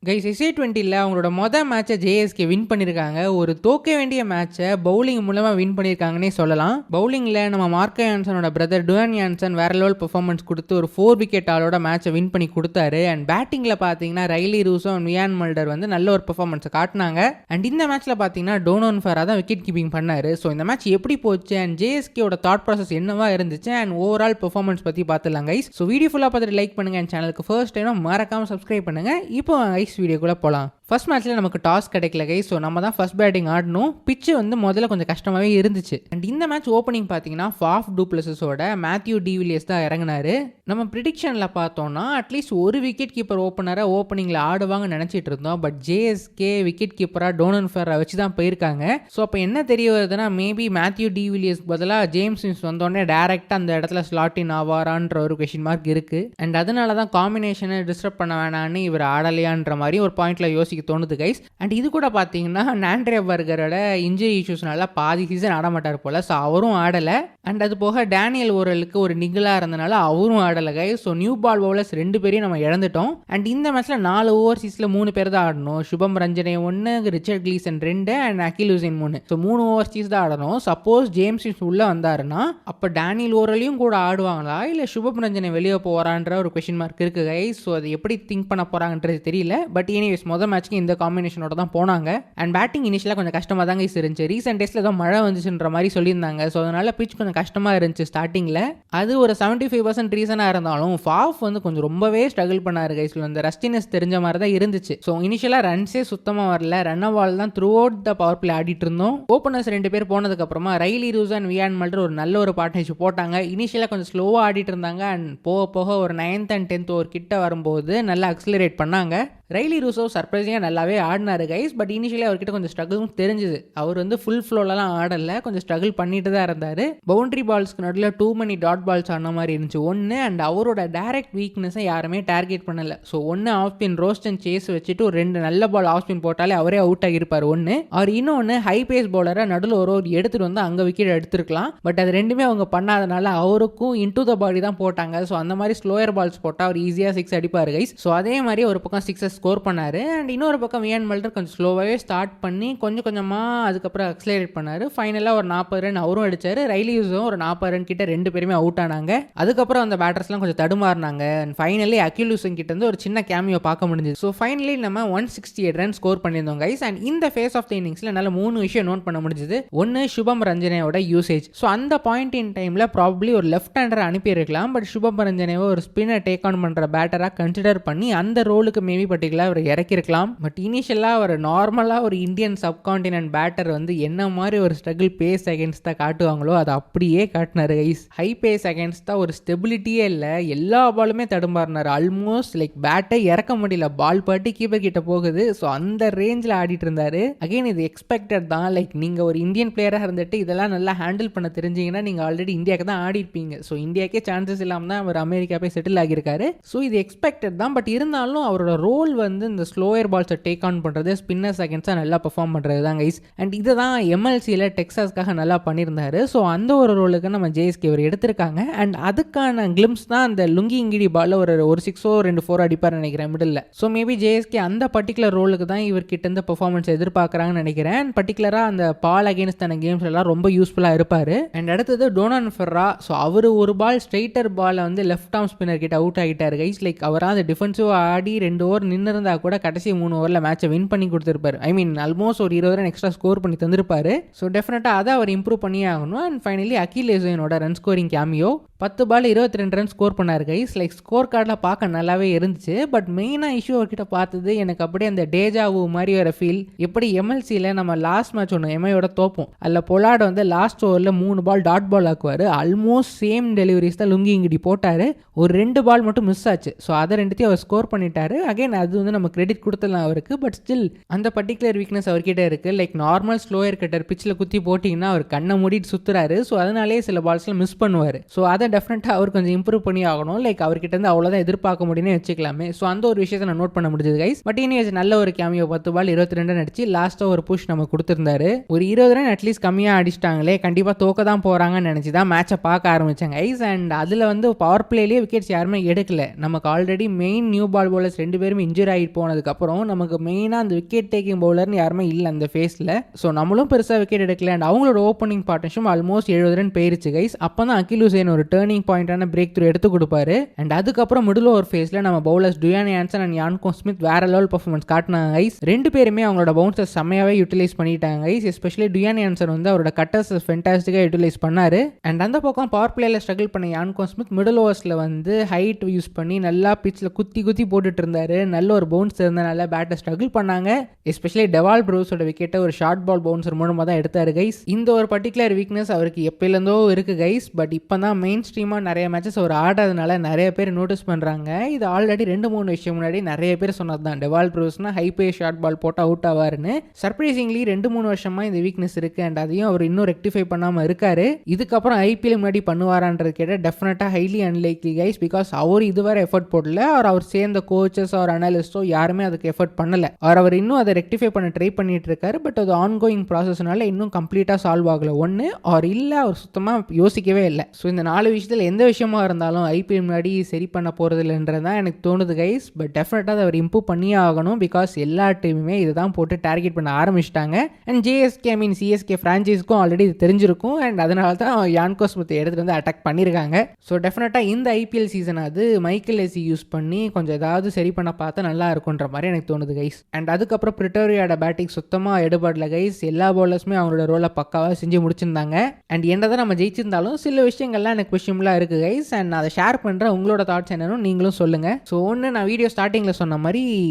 Guys SA20ல அவங்களோட மொதல் மேட்சை ஜேஎஸ்கே வின் பண்ணியிருக்காங்க. ஒரு தோக்க வேண்டிய மேட்சை பவுலிங் மூலமாக வின் பண்ணியிருக்காங்கன்னே சொல்லலாம். பவுலிங்கில் நம்ம மார்க்கோ யான்சனோட பிரதர் டுவான் யான்சன் வேற லெவல் பெர்ஃபார்மன்ஸ் கொடுத்து ஒரு 4 விக்கெட் ஆளோட மேட்சை வின் பண்ணி கொடுத்தாரு. அண்ட் பேட்டிங்கில் பார்த்தீங்கன்னா ரைலி ரூசோ அண்ட் வியான் மல்டர் வந்து நல்ல ஒரு பெர்ஃபார்மன்ஸை காட்டினாங்க. அண்ட் இந்த மேட்ச்சில் பார்த்தீங்கன்னா டோனோன் ஃபெரா தான் விக்கெட் கீப்பிங் பண்ணாரு. ஸோ இந்த மேட்ச் எப்படி போச்சு அண்ட் ஜேஎஸ்கேயோட தாட் ப்ராசஸ் என்னவா இருந்துச்சு அண்ட் ஓவரால் பெர்ஃபார்மன்ஸ் பற்றி பார்த்துலாம் கைஸ். ஸோ வீடியோ ஃபுல்லாக பார்த்துட்டு லைக் பண்ணுங்க. அண்ட் சேனலுக்கு ஃபர்ஸ்ட் டைம் மறக்காம சப்ஸ்கிரைப் பண்ணுங்க. இப்போ கைஸ் வீடியோக்குள்ளே போகலாம். ஃபர்ஸ்ட் மேட்ச்சில் நமக்கு டாஸ் கிடைக்கல கைஸ். ஸோ நம்ம தான் ஃபர்ஸ்ட் பேட்டிங் ஆடணும். பிச்சு வந்து முதல்ல கொஞ்சம் கஷ்டமாகவே இருந்துச்சு. அண்ட் இந்த மேட்ச் ஓப்பனிங் பார்த்தீங்கன்னா ஃபாஃப் டு பிளஸஸோட மேத்யூ டிவிலியர்ஸ் தான் இறங்கினாரு. நம்ம ப்ரிடிக்ஷனில் பார்த்தோம்னா அட்லீஸ்ட் ஒரு விக்கெட் கீப்பர் ஓப்பனராக ஓப்பனிங்ல ஆடுவாங்கன்னு நினச்சிட்டு இருந்தோம். பட் ஜேஎஸ்கே விக்கெட் கீப்பராக டோனன் ஃபெரா வச்சு தான் போயிருக்காங்க. ஸோ அப்போ என்ன தெரிய வருதுன்னா மேபி மேத்யூ டிவிலியர்ஸ் பதிலாக ஜேம்ஸ் வின்ஸ் வந்தோடனே டேரெக்டாக அந்த இடத்துல ஸ்லாட் இன் ஆவாரான்ற ஒரு கொஸ்டின் மார்க் இருக்கு. அண்ட் அதனால தான் காம்பினேஷனை டிஸ்டர்ப் பண்ண வேணான்னு இவர் ஆடலையான்ற மாதிரி ஒரு பாயிண்ட்ல யோசிக்க தோணுது கைஸ். அண்ட் இது கூட பார்த்தீங்கன்னா நாண்ட்ரே பர்கரோட இன்ஜுரி இஷ்யூஸ்னால பாதி சீசன் ஆட மாட்டார் போல. ஸோ அவரும் ஆடலை. அண்ட் அது போக டேனியல் ஓரலுக்கு ஒரு நிகழாக இருந்தனால அவரும் ஆடலை guys. So new ball bowlers 2 பேரையும் நம்ம இழந்துட்டோம். அண்ட் இந்த மேட்ச்ல 4 ஓவர்சீஸில் 3 பேர் தான் ஆடணும். Shubham Ranjane 1, Richard Gleeson 2 and Akhil Hussain 3. So 3 overseas தான் ஆடணும். சப்போஸ் ஜேம்ஸ் உள்ள வந்தாருன்னா அப்போ டேனியல் ஓரலையும் கூட ஆடுவாங்களா இல்லை சுபம் ரஞ்சனை வெளியே போகிறான்ற ஒரு கொஸ்டின் மார்க் இருக்கு கைஸ். ஸோ அது எப்படி திங்க் பண்ண போறாங்கன்றது தெரியல. பட் எனிவேஸ் மொதல் மேட்ச்க்கு இந்த காம்பினேஷனோட தான் போனாங்க. அண்ட் பேட்டிங் இனிஷியலாக கொஞ்சம் கஷ்டமாக தாங்க இருந்துச்சு. ரீசெண்ட் டேஸ்ல ஏதோ மழை வந்துச்சுன்ற மாதிரி சொல்லியிருந்தாங்க. ஸோ அதனால பிச் கொஞ்சம் கஷ்டமாக இருந்துச்சு ஸ்டார்டிங்கில். அது ஒரு 75% ரீசனாக இருந்தாலும் ஃபாஃப் வந்து கொஞ்சம் ரொம்பவே ஸ்ட்ரகிள் பண்ணாரு கைஸ். அந்த ரஸ்டினஸ் தெரிஞ்ச மாதிரி தான் இருந்துச்சு. ஸோ இனிஷியலாக ரன்ஸே சுத்தமாக வரல. ரன் பால் தான் through out the power play ஆடிட்டு இருந்தோம். ஓப்பனர்ஸ் 2 பேர் போனதுக்கு அப்புறமா ரைலி ரூஸ் அண்ட் வியான் மல்டர் ஒரு நல்ல ஒரு பார்ட்னர்ஷிப் போட்டாங்க. இனிஷியலாக கொஞ்சம் ஸ்லோவாக ஆடிட்டு இருந்தாங்க. அண்ட் போக போக ஒரு 9th and 10th ஓவர் கிட்ட வரும்போது நல்லா அக்ஸலரேட் பண்ணாங்க. ரைலி ரூசோ சர்ப்ரைஸிங்காக நல்லாவே ஆடினாரு கைஸ். பட் இனிஷியலி அவர்கிட்ட கொஞ்சம் ஸ்ட்ரகிளும் தெரிஞ்சுது. அவர் வந்து ஃபுல் ஃப்ளோலலாம் ஆடலை, கொஞ்சம் ஸ்ட்ரகிள் பண்ணிட்டு தான் இருந்தார். பவுண்டரி பால்ஸ்க்கு நடுவில் டூ மணி டாட் பால்ஸ் ஆன மாதிரி இருந்துச்சு ஒன்று. அண்ட் அவரோட டைரக்ட் வீக்னஸை யாருமே டார்கெட் பண்ணலை. ஸோ ஒன்று off spin Roston Chase வச்சுட்டு ஒரு 2 நல்ல பால் ஆஃப் ஸ்பின் போட்டாலே அவரே அவுட் ஆகியிருப்பார் ஒன்று. அவர் இன்னொன்று ஹை பேஸ் பவுலரை நடுவில் ஒரு எடுத்துகிட்டு வந்து அங்கே விக்கெட் எடுத்துருக்கலாம். பட் அது ரெண்டுமே அவங்க பண்ணாதனால அவருக்கும் இன்டூ த பாடி தான் போட்டாங்க. ஸோ அந்த மாதிரி ஸ்லோயர் பால்ஸ் போட்டால் அவர் ஈஸியாக 6 அடிப்பார் கைஸ். ஸோ அதே மாதிரி ஒரு பக்கம் 6 ஸ்கோர் பண்ணாரு. அண்ட் இன்னொரு பக்கம் வியான் மல்டர் கொஞ்சம் ஸ்லோவாகவே ஸ்டார்ட் பண்ணி கொஞ்சம் கொஞ்சமாக அதுக்கப்புறம் அக்ஸலரேட் பண்ணாரு. ஃபைனலாக ஒரு 40 ரன் அவரும் அடிச்சாரு. ரைலி யூஸும் ஒரு 40 ரன் கிட்ட 2 பேருமே அவுட் ஆனாங்க. அதுக்கப்புறம் அந்த பேட்டர்ஸ்லாம் கொஞ்சம் தடுமாறினாங்க. அண்ட் ஃபைனலி அகில் ஹுசைன் கிட்ட இருந்து ஒரு சின்ன கேமியோ பார்க்க முடிஞ்சது. ஸோ ஃபைனலி நம்ம 168 ரன் ஸ்கோர் பண்ணியிருந்தோம் கைஸ். அண்ட் இந்த ஃபேஸ் ஆஃப் த இன்னிங்ஸ்ல நல்ல 3 விஷயம் நோட் பண்ண முடிஞ்சது. ஒன்று சுபம் ரஞ்சனேவோட யூசேஜ். ஸோ அந்த பாயிண்ட் இன் டைம்ல ப்ராபப்ளி ஒரு லெஃப்ட் ஹேண்டரை அனுப்பியிருக்கலாம். பட் சுபம் ரஞ்சனேவை ஒரு ஸ்பின்னர் டேக் ஆன் பண்ற பேட்டரா கன்சிடர் பண்ணி அந்த ரோலுக்கு மேபி பர்டிகுலர் அவர் இறக்கிருக்கலாம். பட் இனிஷியலாக ஒரு நார்மலாக ஒரு இந்தியன் சப்கான்டினென்ட் பேட்டர் வந்து என்ன மாதிரி ஒரு ஸ்ட்ரகிள் பேஸ் அகேன்ஸ்ட் தான் காட்டுவாங்களோ அதை அப்படியே காட்டினாரு கைஸ். ஹை பேஸ் அகேன்ஸ்ட் தான் ஒரு ஸ்டெபிலிட்டியே இல்லை. எல்லா பாலுமே தடுமாறினார். ஆல்மோஸ்ட் லைக் பேட்டை இறக்க முடியல. பால் பாட்டி கீப்பர் கிட்ட போகுது. ஸோ அந்த ரேஞ்சில் ஆடிட்டு இருந்தாரு. அகைன் இது எக்ஸ்பெக்டட் தான். லைக் நீங்கள் ஒரு இந்தியன் பிளேயராக இருந்துட்டு இதெல்லாம் நல்லா ஹேண்டில் பண்ண தெரிஞ்சிங்கன்னா நீங்கள் ஆல்ரெடி இந்தியாவுக்கு தான் ஆடி இருப்பீங்க. ஸோ இந்தியாக்கே சான்சஸ் இல்லாமல் தான் அவர் அமெரிக்கா போய் செட்டில் ஆகியிருக்காரு. ஸோ இது எக்ஸ்பெக்டட் தான். பட் இருந்தாலும் அவரோட ரோல் வந்து இந்த ஸ்லோயர் பால்ஸை டேக் ஆன் பண்ணுறது, ஸ்பின்னர்ஸ் அகேன்ஸ்டாக நல்லா பெர்ஃபார்ம் பண்ணுறது தான் கைஸ். அண்ட் இதை தான் எம்எல்சியில் டெக்ஸாஸ்க்காக நல்லா பண்ணியிருந்தாரு. ஸோ அந்த ஒரு ரோலுக்கு நம்ம ஜேஎஸ்கே அவர் எடுத்திருக்காங்க. அண்ட் அதுக்கான கிளிம்ஸ் தான் அந்த லுங்கி இங்கிடி பாலில் ஒரு 6 2 4 அடிப்பார் நினைக்கிறேன் மிடில். ஸோ மேபி ஜேஎஸ்கே அந்த பர்டிகுலர் ரோலுக்கு தான் இவர்கிட்ட இருந்து பெர்ஃபார்மன்ஸ் எதிர்பார்க்குறாங்கன்னு நினைக்கிறேன். அண்ட் பர்டிகுலராக அந்த பால் அகேன்ஸ்டான கேம்ஸ் எல்லாம் ரொம்ப யூஸ்ஃபுல்லாக இருப்பார். அண்ட் அடுத்தது டோனன் ஃபெரா. ஸோ அவர் ஒரு பால் ஸ்ட்ரைட்டர் பாலை வந்து லெஃப்ட் ஆர்ம் ஸ்பின்னர் கிட்ட அவுட் ஆகிட்டார் கைஸ். லைக் அவராக அந்த டிஃபென்சிவ் ஆடி 2 ஓவர் நின்று இருந்தால் கூட கடைசி 3 ஓவரில் மேட்சை வின் பண்ணி கொடுத்துருப்பாரு. ஐ மீன் ஆல்மோஸ்ட் ஒரு 20 ரன் எக்ஸ்ட்ரா ஸ்கோர் பண்ணி தந்திருப்பாரு. ஸோ டெஃபினட்டாக அதை அவர் இம்ப்ரூவ் பண்ணியே ஆகணும். அண்ட் ஃபைனலி அகில் ஹுசைனோட run scoring cameo 10 ball 22 run score பண்ணார் கைஸ். லைக் ஸ்கோர் கார்டில் பார்க்க நல்லாவே இருந்துச்சு. பட் மெயினாக இஷ்யூ அவர்கிட்ட பார்த்தது எனக்கு அப்படியே அந்த டேஜாவு மாதிரி வர ஃபீல். எப்படி எம்எல்சியில் நம்ம லாஸ்ட் மேட்ச் ஒன்று எம்ஐயோட தோப்போம். அதில் பொலாட் வந்து லாஸ்ட் ஓவரில் 3 பால் டாட் பால் ஆக்குவார். ஆல்மோஸ்ட் சேம் டெலிவரிஸ் தான் லுங்கி இங்கிடி போட்டார். ஒரு 2 பால் மட்டும் மிஸ் ஆச்சு. ஸோ அதை 2த்தையும் அவர் ஸ்கோர் பண்ணிட்டாரு. அகைன் அது வந்து நம்ம கிரெடிட் கொடுத்துடலாம் அவருக்கு. பட் ஸ்டில் அந்த பர்டிகுலர் வீக்னஸ் அவர்கிட்ட இருக்கு. லைக் நார்மல் ஸ்லோயர் கட்டர் பிச்சில் குத்தி போட்டிங்கன்னா அவர் கண்ணை மூடிட்டு சுற்றுறாரு. ஸோ அதனாலே சில பால்ஸ்லாம் மிஸ் பண்ணுவார். ஸோ அதை டெஃபினட்டாக அவர் கொஞ்சம் இம்ப்ரூவ் பண்ணி ஆகணும். லைக் அவர்கிட்ட இருந்து அவ்வளோதான் எதிர்பார்க்க முடியும்னு வச்சுக்கலாமே. ஸோ அந்த ஒரு விஷயத்தை நான் நோட் பண்ண முடிஞ்சது கைஸ். பட் இனிவேஸ் நல்ல ஒரு கேமியோ 10 பால் 22 ரன் அடிச்சு லாஸ்ட்டாக ஒரு புஷ் நம்ம கொடுத்துருந்தாரு. ஒரு 20 ரன் அட்லீஸ்ட் கம்மியாக அடிச்சிட்டாங்களே, கண்டிப்பாக தோக்க தான் போகிறாங்கன்னு நினச்சி தான் மேட்சை பார்க்க ஆரம்பிச்சாங்க கைஸ். அண்ட் அதில் வந்து பவர் பிளேலேயே விக்கெட்ஸ் யாருமே எடுக்கல. நமக்கு already main new ball bowlers 2 பேருமே இன்ஜுரி இன்ஜுரி ஆகிட்டு போனதுக்கப்புறம் நமக்கு மெயினாக அந்த விக்கெட் டேக்கிங் பவுலர்னு யாருமே இல்லை அந்த ஃபேஸில். ஸோ நம்மளும் பெருசாக விக்கெட் எடுக்கல. அண்ட் அவங்களோட ஓப்பனிங் பார்ட்னர்ஷிப் ஆல்மோஸ்ட் 70 ரன் போயிருச்சு கைஸ். அப்போ தான் அகில் ஹுசைன் ஒரு டேர்னிங் பாயிண்டான பிரேக் த்ரூ எடுத்து கொடுப்பாரு. அண்ட் அதுக்கப்புறம் மிடில் ஓவர் ஃபேஸில் நம்ம பவுலர்ஸ் டுயான் யான்சன் அண்ட் யான்கோ ஸ்மித் வேற லெவல் பர்ஃபார்மன்ஸ் காட்டினாங்க கைஸ். ரெண்டு பேருமே அவங்களோட பவுன்சர்ஸ் செம்மையாகவே யூட்டிலைஸ் பண்ணிட்டாங்க கைஸ். எஸ்பெஷலி டுயான் யான்சன் வந்து அவரோட கட்டர்ஸ் ஃபென்டாஸ்டிக்காக யூட்டிலைஸ் பண்ணாரு. அண்ட் அந்த பக்கம் பவர் பிளேயில் ஸ்ட்ரகிள் பண்ண யான்கோ ஸ்மித் மிடில் ஓவர்ஸில் வந்து ஹைட் யூஸ் பண்ணி நல்லா பிச்சில் குத்தி குத்தி போட்டுட்டு இருந்தாரு. நல்ல ஒரு பவுன்ஸ் இருந்தனால பேட்டர் ஸ்ட்ரகிள் பண்ணாங்க. எஸ்பெஷலி டெவால் ப்ரூஸோட விக்கெட்டை ஒரு ஷார்ட் பால் பவுன்சர் மூலமாக தான் எடுத்தாரு கைஸ். இந்த ஒரு பர்டிகுலர் வீக்னஸ் அவருக்கு எப்போலேருந்தோ இருக்குது கைஸ். பட் இப்போ தான் மெயின் ஸ்ட்ரீமாக நிறைய மேட்சஸ் அவர் ஆடாதனால நிறைய பேர் நோட்டீஸ் பண்ணுறாங்க. இது ஆல்ரெடி 2-3 விஷயம் முன்னாடி நிறைய பேர் சொன்னது தான். டெவால் ப்ரூஸ்னா ஹைப்பே ஷார்ட் பால் போட்டால் அவுட் ஆவாருன்னு. சர்ப்ரைசிங்லி 2-3 வருஷமாக இந்த வீக்னஸ் இருக்குது. அண்ட் அதையும் அவர் இன்னும் ரெக்டிஃபை பண்ணாமல் இருக்காரு. இதுக்கப்புறம் ஐபிஎல் முன்னாடி பண்ணுவாரான்றது கேட்டால் டெஃபினட்டாக ஹைலி அன்லைக்லி கைஸ். பிகாஸ் அவர் இதுவரை எஃபர்ட் போடல. அவர் சேர்ந்த கோச்சஸ் அவர் அனலிஸ்டோ யாருமே அதுக்கு எஃபர்ட் பண்ணல. அவர் இன்னும் அதை ரெக்டிஃபை பண்ண ட்ரை பண்ணிட்டு இருக்காரு. பட் அது ஆன்கோயிங் ப்ராசஸ்னால இன்னும் கம்ப்ளீட்டாக சால்வ் ஆகல. ஒன்று அவர் இல்லை, அவர் சுத்தமாக யோசிக்கவே இல்லை. ஸோ இந்த 4 விஷயத்தில் எந்த விஷயமா இருந்தாலும் ஐபிஎல் முன்னாடி சரி பண்ண போகிறது இல்லைன்றது தான் எனக்கு தோணுது கைஸ். பட் டெஃபினட்டாக அவர் இம்ப்ரூவ் பண்ணியே ஆகணும். பிகாஸ் எல்லா டீமுமே இதை தான் போட்டு டார்கெட் பண்ண ஆரம்பிச்சிட்டாங்க. அண்ட் ஜேஎஸ்கே சிஎஸ்கே ஃப்ரான்ச்சைஸ்க்கும் ஆல்ரெடி இது தெரிஞ்சிருக்கும். அண்ட் அதனால தான் யான்கோ ஸ்மித் எடுத்துகிட்டு வந்து அட்டாக் பண்ணியிருக்காங்க. ஸோ டெஃபினட்டாக இந்த ஐபிஎல் சீசன் அது மைக்கேல் எஸ்ஸி யூஸ் பண்ணி கொஞ்சம் ஏதாவது சரி பண்ண பார்த்தா நல்லா இருக்குன்ற மாதிரி எனக்கு தோணுது கைஸ். அண்ட் அதுக்கப்புறம் பிரிட்டோரியோட பேட்டிங் சுத்தமாக எடுபடல கைஸ். எல்லா பவுலர்ஸுமே அவங்களோட ரோலை பக்காவாக செஞ்சு முடிச்சிருந்தாங்க. அண்ட் என்னதான் நம்ம ஜெயிச்சிருந்தாலும் சில விஷயங்கள்லாம் எனக்கு விஷயம்லாம் இருக்குது கைஸ். அண்ட் நான் அதை ஷேர் பண்ணுறேன். உங்களோட தாட்ஸ் என்னன்னு நீங்களும் சொல்லுங்கள். ஸோ ஒன்று, நான் வீடியோ ஸ்டார்டிங்கில் சொன்ன மாதிரி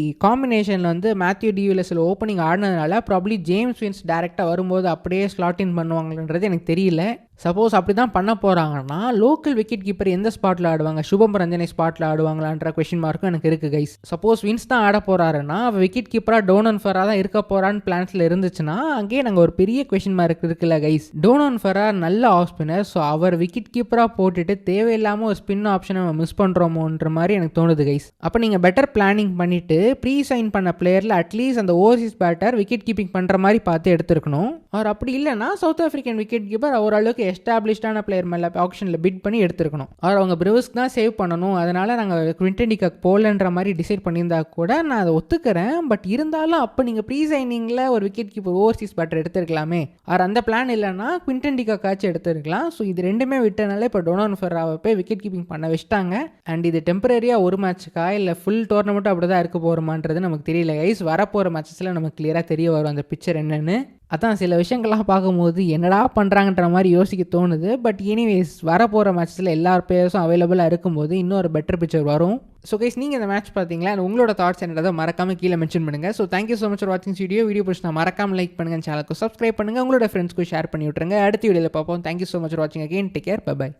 காம்பினேஷனில் வந்து மேத்யூ டிவிலியர்ஸில் ஓப்பனிங் ஆடினதுனால ப்ராப்ளி ஜேம்ஸ் வின்ஸ் டேரெக்டாக வரும்போது அப்படியே ஸ்லாட் இன் பண்ணுவாங்கன்றது எனக்கு தெரியல. சப்போஸ் அப்படி தான் பண்ண போகிறாங்கன்னா லோக்கல் விக்கெட் கீப்பர் எந்த ஸ்பாட்டில் ஆடுவாங்க? சுபம் ரஞ்சனை ஸ்பாட்டில் ஆடுவாங்களான்ற கொஷின் மார்க்கும் எனக்கு இருக்குது கைஸ். சப்போஸ் வின்ஸ் தான் ஆட போகிறாருன்னா விக்கெட் கீப்பராக டோனன் ஃபெராக தான் இருக்க போகிறான்னு பிளான்ஸில் இருந்துச்சுன்னா அங்கேயே நாங்கள் ஒரு பெரிய கொஷின் மார்க் இருக்குல்ல கைஸ். டோனன் ஃபெரா நல்ல ஆஃப் ஸ்பின்னர். ஸோ அவர் விக்கெட் கீப்பராக போட்டுட்டு தேவையில்லாமல் ஒரு ஸ்பின் ஆப்ஷனை நம்ம மிஸ் பண்ணுறோமோன்ற மாதிரி எனக்கு தோணுது கைஸ். அப்போ நீங்கள் பெட்டர் பிளானிங் பண்ணிவிட்டு ப்ரீ சைன் பண்ண பிளேயரில் அட்லீஸ்ட் அந்த ஓவர்சீஸ் பேட்டர் விக்கெட் கீப்பிங் பண்ணுற மாதிரி பார்த்து எடுத்துருக்கணும். அவர் அப்படி இல்லைன்னா சவுத் ஆஃப்ரிக்கன் விக்கெட் கீப்பர் ஓரளவுக்கு எஸ்டாப்ளிஷ்டான பிளேயர் மேலே ஆப்ஷனில் பிட் பண்ணி எடுத்துருக்கணும். அவர் அவங்க பிரிவஸ்க்கு தான் சேவ் பண்ணணும். அதனால் நாங்கள் குவிண்டன் டிகாக் போலன்ற மாதிரி டிசைட் பண்ணியிருந்தா கூட நான் அதை ஒத்துக்கிறேன். பட் இருந்தாலும் அப்போ நீங்கள் ப்ரீ சைனிங்கில் ஒரு விக்கெட் கீப்பர் ஓவர்சீஸ் பேட்டர் எடுத்துருக்கலாமே. அவர் அந்த பிளான் இல்லைன்னா குவிண்டன் டிகாக்காச்சும் எடுத்துருக்கலாம். ஸோ இது ரெண்டுமே விட்டனால இப்போ டோனன் ஃபெராவை போய் விக்கெட் கீப்பிங் பண்ண வச்சிட்டாங்க. அண்ட் இது டெம்பரரியாக ஒரு மேட்சுக்கா இல்லை ஃபுல் டோர்னமெண்ட்டும் அப்படி தான் இருக்க போகிறோமான்றது நமக்கு தெரியல கைஸ். வரப்போகிற மேட்சஸில் நமக்கு கிளியராக தெரிய வரும் அந்த பிக்சர் என்னன்னு. அதான் சில விஷயங்கள்லாம் பார்க்கும்போது என்னடா பண்ணுறாங்கன்ற மாதிரி யோசிக்க தோணுது. பட் எனிவேஸ் வரப்போகிற மேட்சஸில் எல்லா பிளேயர்ஸும் அவைலபிளாக இருக்கும்போது இன்னொரு பெட்டர் பிக்சர் வரும். ஸோ கைஸ், நீங்கள் இந்த மேட்ச் பார்த்தீங்களா? உங்களோட தாட்ஸ் என்னதை மறக்காமல் கீழே மென்ஷன் பண்ணுங்கள். So thank you so much for வாட்சிங் வீடியோ பிடிச்சா மறக்காமல் லைக் பண்ணுங்கள், சேனலுக்கு சப்ஸ்கிரைப் பண்ணுங்கள், உங்களோட ஃப்ரெண்ட்ஸ்க்கு ஷேர் பண்ணி விட்ருங்க. அடுத்த வீடியோவில் பார்ப்போம். தேங்க்யூ ஸோ மச் ஃபார் வாட்சிங் அகைன். Take care. பை.